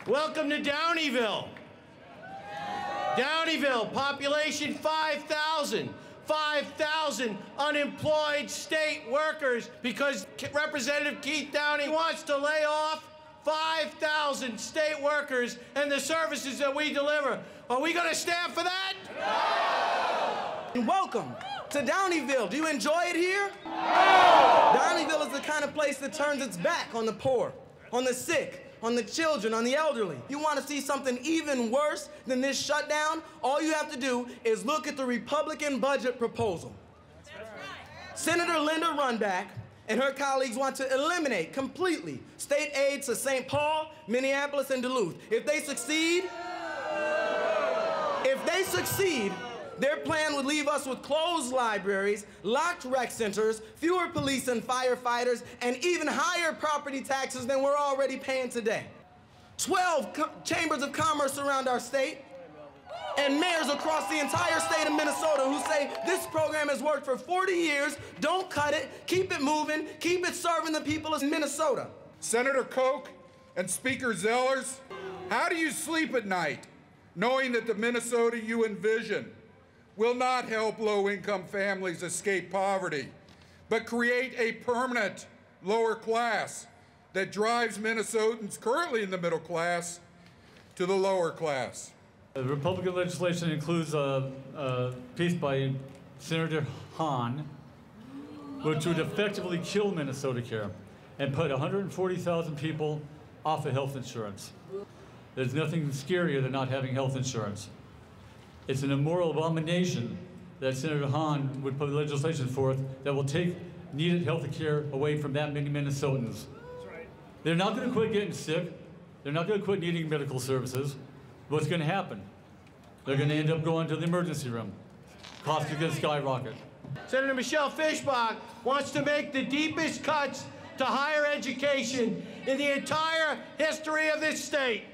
Welcome to Downeyville. Downeyville, population 5,000. 5,000 unemployed state workers because Representative Keith Downey wants to lay off 5,000 state workers and the services that we deliver. Are we going to stand for that? No! Welcome to Downeyville. Do you enjoy it here? No! Downeyville is the kind of place that turns its back on the poor, on the sick, on the children, on the elderly. You want to see something even worse than this shutdown? All you have to do is look at the Republican budget proposal. That's right. Senator Linda Runback and her colleagues want to eliminate completely state aid to St. Paul, Minneapolis, and Duluth. If they succeed, their plan would leave us with closed libraries, locked rec centers, fewer police and firefighters, and even higher property taxes than we're already paying today. 12 chambers of commerce around our state, and mayors across the entire state of Minnesota who say this program has worked for 40 years, don't cut it, keep it moving, keep it serving the people of Minnesota. Senator Koch and Speaker Zellers, how do you sleep at night knowing that the Minnesota you envision will not help low-income families escape poverty, but create a permanent lower class that drives Minnesotans currently in the middle class to the lower class? The Republican legislation includes a piece by Senator Hahn, which would effectively kill Minnesota Care and put 140,000 people off of health insurance. There's nothing scarier than not having health insurance. It's an immoral abomination that Senator Hahn would put legislation forth that will take needed health care away from that many Minnesotans. That's right. They're not going to quit getting sick. They're not going to quit needing medical services. What's going to happen? They're going to end up going to the emergency room. Costs are going to skyrocket. Senator Michelle Fischbach wants to make the deepest cuts to higher education in the entire history of this state.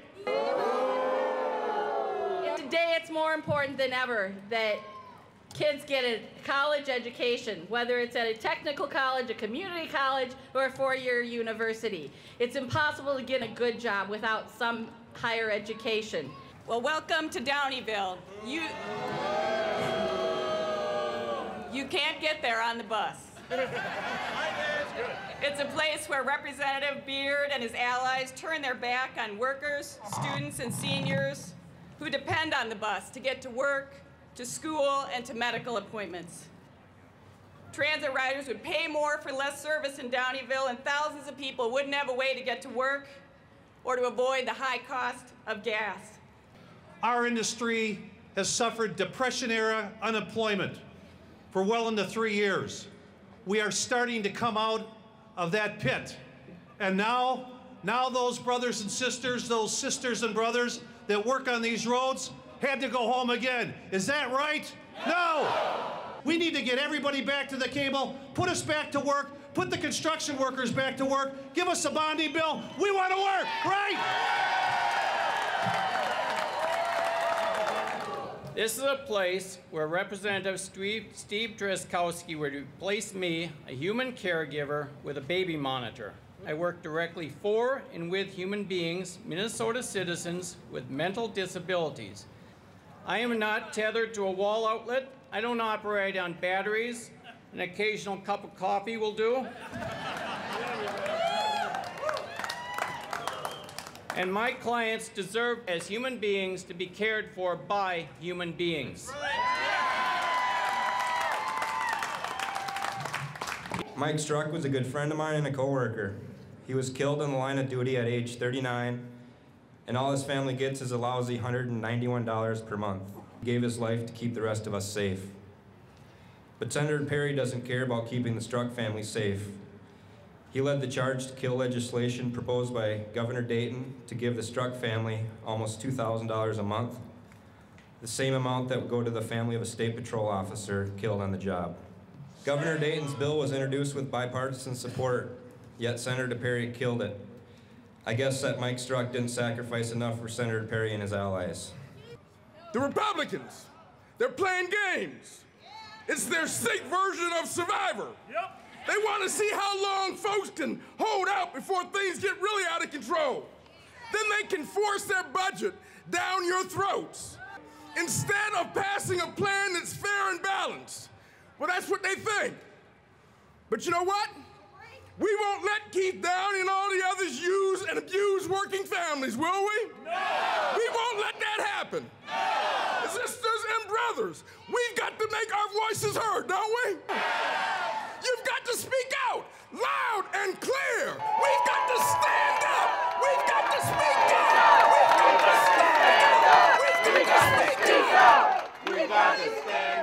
Today, it's more important than ever that kids get a college education, whether it's at a technical college, a community college, or a four-year university. It's impossible to get a good job without some higher education. Well, welcome to Downeyville. You can't get there on the bus. It's a place where Representative Beard and his allies turn their back on workers, students, and seniors who depend on the bus to get to work, to school, and to medical appointments. Transit riders would pay more for less service in Downeyville, and thousands of people wouldn't have a way to get to work or to avoid the high cost of gas. Our industry has suffered Depression-era unemployment for well into 3 years. We are starting to come out of that pit. And now those brothers and sisters, those sisters and brothers that work on these roads had to go home again. Is that right? No! We need to get everybody back to the cable, put us back to work, put the construction workers back to work, give us a bonding bill. We want to work, right? This is a place where Representative Steve Drazkowski would replace me, a human caregiver, with a baby monitor. I work directly for and with human beings, Minnesota citizens with mental disabilities. I am not tethered to a wall outlet. I don't operate on batteries. An occasional cup of coffee will do. And my clients deserve, as human beings, to be cared for by human beings. Mike Struck was a good friend of mine and a coworker. He was killed in the line of duty at age 39, and all his family gets is a lousy $191 per month. He gave his life to keep the rest of us safe. But Senator Perry doesn't care about keeping the Struck family safe. He led the charge to kill legislation proposed by Governor Dayton to give the Struck family almost $2,000 a month, the same amount that would go to the family of a state patrol officer killed on the job. Governor Dayton's bill was introduced with bipartisan support, yet Senator Perry killed it. I guess that Mike Struck didn't sacrifice enough for Senator Perry and his allies. The Republicans, they're playing games. It's their state version of Survivor. Yep. They want to see how long folks can hold out before things get really out of control. Then they can force their budget down your throats instead of passing a plan that's fair and balanced. Well, that's what they think. But you know what? We won't let Keith Downey and all the others use and abuse working families, will we? No! We won't let that happen. No! Sisters and brothers, we've got to make our voices heard, don't we? You've got to speak out loud and clear. We've got to stand up. We've got to speak out. We've got to stand up. We've got to speak out. We've got to stand up.